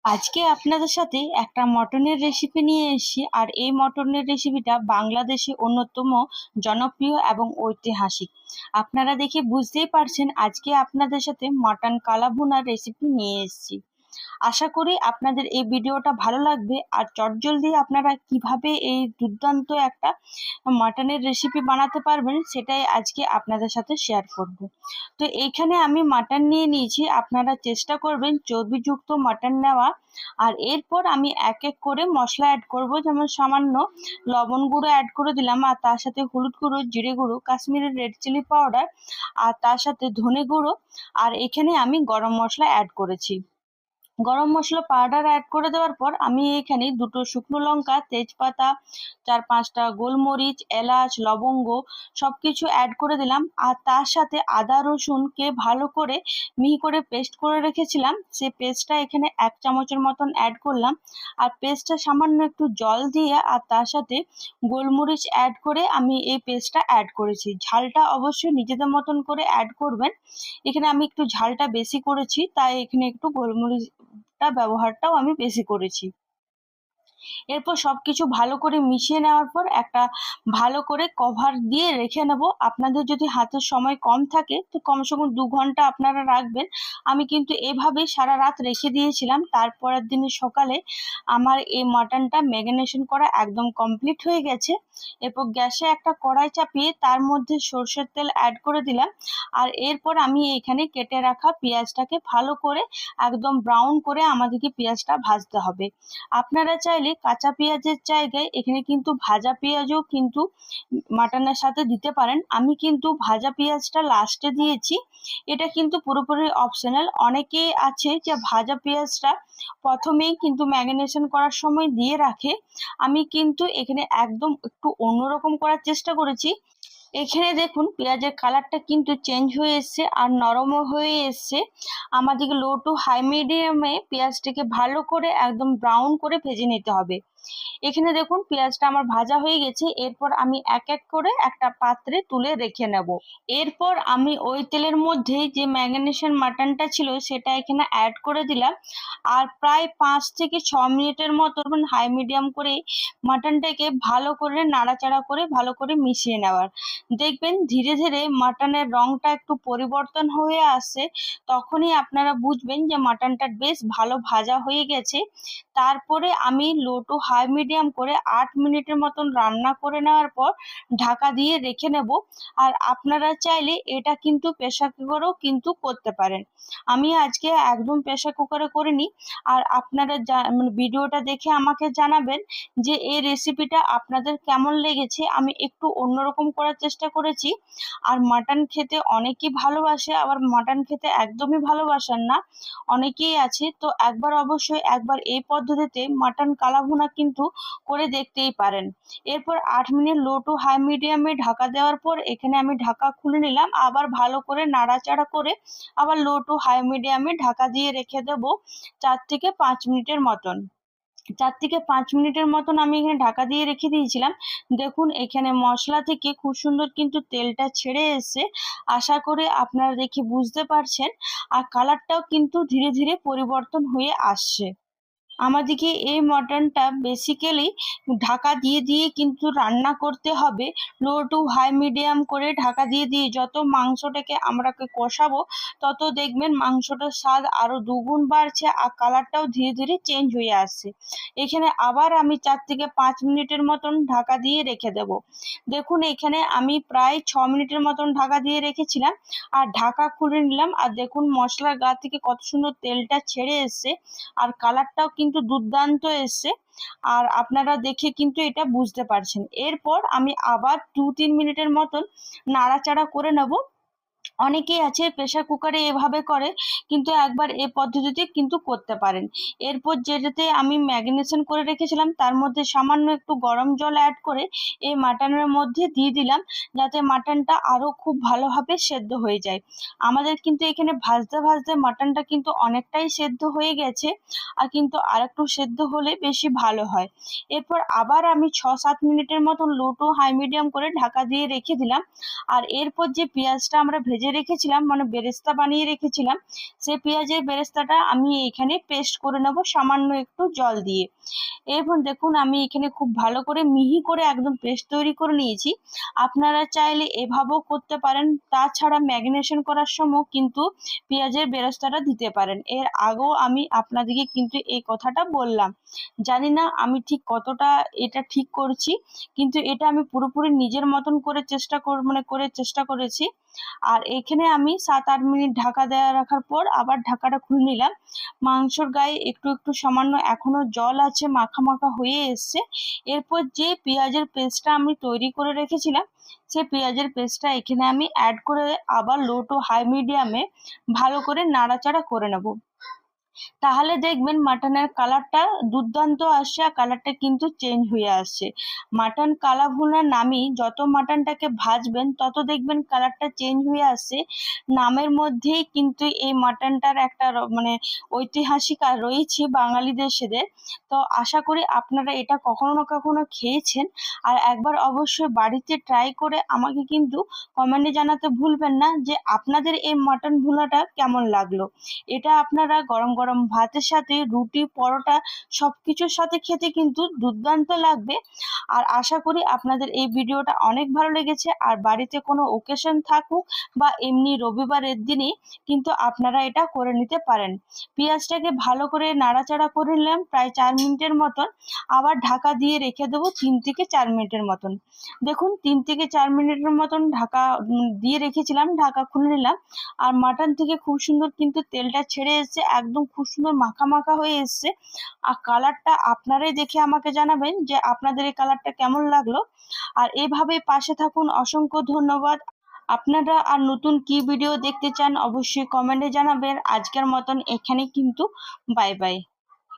আজকে আপনাদের সাথে একটা মটনের রেসিপি নিয়ে এসেছি। আর এই মটনের রেসিপিটা বাংলাদেশে অন্যতম জনপ্রিয় এবং ঐতিহাসিক। আপনারা দেখে বুঝতেই পারছেন আজকে আপনাদের সাথে মটন কালাভুনার রেসিপি নিয়ে এসেছি। আশা করি আপনাদের এই ভিডিওটা ভালো লাগবে। আর চটজলদি আপনারা কিভাবে এই দুর্দান্ত একটা মাটনের রেসিপি বানাতে পারবেন সেটাই আজকে আপনাদের সাথে শেয়ার করব। তো এইখানে আমি মাটন নিয়ে নিয়েছি, আপনারা চেষ্টা করবেন চর্বিযুক্ত মাটন নেওয়া। আর এরপর আমি এক এক করে মশলা অ্যাড করব, যেমন সামান্য লবণ গুঁড়ো অ্যাড করে দিলাম, আর তার সাথে হলুদ গুঁড়ো, জিরে গুঁড়ো, কাশ্মীরি রেড চিলি পাউডার, আর তার সাথে ধনে গুঁড়ো, আর এখানে আমি গরম মশলা অ্যাড করেছি। গরম মশলা পাউডার অ্যাড করে দেওয়ার পর আমি এখানে দুটো শুকনো লঙ্কা, তেজপাতা, 4-5টা গোলমরিচ, এলাচ, লবঙ্গ সবকিছু অ্যাড করে দিলাম। আর তার সাথে আদা রসুনকে ভালো করে মিহি করে পেস্ট করে রেখেছিলাম, সে পেস্টটা এখানে 1 চামচের মতন অ্যাড করলাম। আর পেস্টটা সামান্য একটু জল দিয়ে আর তার সাথে গোলমরিচ অ্যাড করে আমি এই পেস্টটা অ্যাড করেছি। ঝালটা অবশ্যই নিজেদের মতন করে অ্যাড করবেন। এখানে আমি একটু ঝালটা বেশি করেছি, তাই এখানে একটু গোলমরিচটা ব্যবহারটাও আমি বেশি করেছি। এরপর সবকিছু ভালো করে মিশিয়ে নেওয়ার পর একটা ভালো করে কভার দিয়ে রেখে নেব। আপনাদের যদি হাতের সময় কম থাকে তো কমসে কম 2 ঘন্টা আপনারা রাখবেন। আমি কিন্তু এভাবে সারা রাত রেখে দিয়েছিলাম। তারপরের দিনে সকালে আমার এই মাটনটা ম্যারিনেশন করা একদম কমপ্লিট হয়ে গেছে। এরপর গ্যাসে একটা কড়াই চাপিয়ে তার মধ্যে সরষের তেল অ্যাড করে দিলাম। আর এরপর আমি এখানে কেটে রাখা পেঁয়াজটাকে ভালো করে একদম ব্রাউন করে আমাদেরকে পেঁয়াজটা ভাজতে হবে। আপনারা চাইলে কাঁচা পেঁয়াজের জায়গায় এখানে কিন্তু ভাজা পেঁয়াজও কিন্তু মাটনের সাথে দিতে পারেন। আমি কিন্তু ভাজা পেঁয়াজটা লাস্টে দিয়েছি, এটা কিন্তু পুরোপুরি অপশনাল। অনেকে আছে যে ভাজা পেঁয়াজটা প্রথমেই কিন্তু ম্যারিনেশন করার সময় দিয়ে রাখে। আমি কিন্তু এখানে একদম একটু অন্যরকম করার চেষ্টা করেছি। এখানে দেখুন পেঁয়াজের কালারটা কিন্তু চেঞ্জ হয়ে এসছে আর নরমও হয়ে এসছে। আমাদেরকে লো টু হাই মিডিয়ামে পেঁয়াজটাকে ভালো করে একদম ব্রাউন করে ভেজে নিতে হবে। এখানে দেখুন পেঁয়াজটা আমার ভাজা হয়ে গেছে। এরপর আমি এক এক করে একটা পাত্রে তুলে রেখে নেব। এরপর আমি ওই তেলের মধ্যে যে ম্যারিনেশন মাটনটা ছিল সেটা এখানে অ্যাড করে দিলাম। আর প্রায় 5 থেকে 6 মিনিটের মতো হাই মিডিয়াম করে মাটনটাকে ভালো করে নাড়াচাড়া করে ভালো করে মিশিয়ে নেওয়ার। দেখবেন ধীরে ধীরে মাটনের রংটা একটু পরিবর্তন হয়ে আসছে, তখনই আপনারা বুঝবেন যে মাটনটা বেশ ভালো ভাজা হয়ে গেছে। তারপরে আমি লো টু হাই মিডিয়াম করে 8 মিনিটের মতন রান্না করে নেওয়ার পর ঢাকা দিয়ে রেখে নেব। আর আপনারা চাইলে এটা কিন্তু প্রেসার কুকারেও কিন্তু করতে পারেন। আমি আজকে একদম প্রেসার কুকারে করিনি। আর আপনারা ভিডিওটা দেখে আমাকে জানাবেন যে এই রেসিপিটা আপনাদের কেমন লেগেছে। আমি একটু অন্যরকম করার চেষ্টা করেছি। আর মাটন খেতে অনেকেই ভালোবাসে, আবার মাটন খেতে একদমই ভালোবাসেন না অনেকেই আছে। তো অবশ্যই একবার এই পদ্ধতিতে মাটন কালাভুনা কিন্তু করে দেখতেই পারেন। এরপর 8 মিনিট লো টু হাই মিডিয়ামে ঢাকা দেওয়ার পর এখানে আমি ঢাকা খুলে নিলাম। আবার ভালো করে নাড়াচাড়া করে আবার লো টু হাই মিডিয়ামে ঢাকা দিয়ে রেখে দেব 4 থেকে 5 মিনিটের মতন। 4 থেকে 5 মিনিটের মতন আমি এখানে ঢাকা দিয়ে রেখে দিয়েছিলাম। দেখুন এখানে মশলা থেকে খুব সুন্দর কিন্তু তেলটা ছেড়ে এসেছে। আশা করি আপনারা দেখে বুঝতে পারছেন। আর কালারটাও কিন্তু ধীরে ধীরে পরিবর্তন হয়ে আসছে। আমাদেরকে এই মটনটা বেসিক্যালি ঢাকা দিয়ে দিয়ে কিন্তু রান্না করতে হবে। লো টু হাই মিডিয়াম করে ঢাকা দিয়ে দিয়ে যত মাংসটাকে আমরাকে কষাবো তত দেখবেন মাংসটার স্বাদ আরো দুগুণ বাড়ছে আর কালারটাও ধীরে ধীরে চেঞ্জ হয়ে আসছে। এখানে আবার আমি 4 থেকে 5 মিনিটের মতন ঢাকা দিয়ে রেখে দেব। দেখুন এখানে আমি প্রায় 6 মিনিটের মতন ঢাকা দিয়ে রেখেছিলাম। আর ঢাকা খুলে নিলাম আর দেখুন মশলার গা থেকে কত সুন্দর তেলটা ছেড়ে এসছে আর কালারটাও কিন্তু দুর্দান্ত এসছে। আর আপনারা দেখে কিন্তু এটা বুঝতে পারছেন। এরপর আমি আবার 2-3 মিনিটের মতন নাড়াচাড়া করে নেব। অনেকেই আছে প্রেসার কুকারে এভাবে করে, কিন্তু একবার এই পদ্ধতিতে কিন্তু করতে পারেন। এরপর যেটাতে আমি ম্যারিনেশন করে রেখেছিলাম তার মধ্যে সামান্য একটু গরম জল অ্যাড করে এই মাটনের মধ্যে দিয়ে দিলাম, যাতে মাটনটা আরো খুব ভালোভাবে সেদ্ধ হয়ে যায়। আমাদের কিন্তু এখানে ভাজতে ভাজতে মাটনটা কিন্তু অনেকটাই সেদ্ধ হয়ে গেছে, আর কিন্তু আরেকটু সেদ্ধ হলে বেশি ভালো হয়। এরপর আবার আমি 6-7 মিনিটের মতন লো টু হাই মিডিয়াম করে ঢাকা দিয়ে রেখে দিলাম। আর এরপর যে পেঁয়াজটা আমরা ভেজে ভেজে রেখেছিলাম, মানে বেরেস্তা বানিয়ে রেখেছিলাম, সেই পেঁয়াজের বেরেস্তাটা আমি এখানে পেস্ট করে নেব সামান্য একটু জল দিয়ে। এরপর দেখুন আমি এখানে খুব ভালো করে মিহি করে একদম পেস্ট তৈরি করে নিয়েছি। আপনারা চাইলে এভাবেও করতে পারেন, তাছাড়া ম্যারিনেশন করার সময় কিন্তু পেঁয়াজের বেরেস্তাটা দিতে পারেন। এর আগেও আমি আপনাদেরকে কিন্তু এই কথাটা বললাম। জানি না আমি ঠিক কতটা এটা ঠিক করছি, কিন্তু এটা আমি পুরোপুরি নিজের মতন করে চেষ্টা করেছি। আর এখানে আমি 7-8 মিনিট ঢাকা দেওয়া রাখার পর আবার ঢাকাটা খুলে নিলাম। মাংসর গায়ে একটু একটু সামান্য এখনো জল আছে, মাখা মাখা হয়ে এসছে। এরপর যে পেঁয়াজের পেস্টটা আমি তৈরি করে রেখেছিলাম, সেই পেঁয়াজের পেস্টটা এখানে আমি অ্যাড করে আবার লো টু হাই মিডিয়ামে ভালো করে নাড়াচাড়া করে নেব। তাহলে দেখবেন মাটনের কালারটা দুর্দান্ত আসছে, আর কালারটা কিন্তু চেঞ্জ হয়ে আসছে। মাটন কালা ভুনা নামই, যত মাটনটাকে ভাজবেন তত দেখবেন কালারটা চেঞ্জ হয়ে আসছে। নামের মধ্যেই কিন্তু এই মাটনটার একটা ঐতিহাসিক আর রয়েছে বাঙালিদের সেদের। তো আশা করি আপনারা এটা কখনো না কখনো খেয়েছেন, আর একবার অবশ্যই বাড়িতে ট্রাই করে আমাকে কিন্তু কমেন্টে জানাতে ভুলবেন না যে আপনাদের এই মাটন ভুনাটা কেমন লাগলো। এটা আপনারা গরম গরম ভাতের সাথে, রুটি, পরোটা সবকিছুর সাথে খেতে কিন্তু দুর্দান্ত লাগবে। আর আশা করি আপনাদের এই ভিডিওটা অনেক ভালো লেগেছে। আর বাড়িতে কোনো ওকেশন থাকুক বা এমনি রবিবারের দিনে কিন্তু আপনারা এটা করে নিতে পারেন। পেঁয়াজটাকে ভালো করে নাড়াচাড়া করে নিলাম প্রায় 4 মিনিটের মতন, আবার ঢাকা দিয়ে রেখে দেবো 3 থেকে 4 মিনিটের মতন। দেখুন 3 থেকে 4 মিনিটের মতন ঢাকা দিয়ে রেখেছিলাম, ঢাকা খুলে নিলাম। আর মাটন থেকে খুব সুন্দর কিন্তু তেলটা ছেড়ে এসছে, একদম খুব সুন্দর মাখা মাখা হয়ে এসছে। আর কালারটা আপনারাই দেখে আমাকে জানাবেন যে আপনাদের এই কালারটা কেমন লাগলো। আর এভাবে পাশে থাকুন, অসংখ্য ধন্যবাদ। আপনারা আর নতুন কি ভিডিও দেখতে চান অবশ্যই কমেন্টে জানাবেন। আজকের মতন এখানে কিন্তু বাই বাই।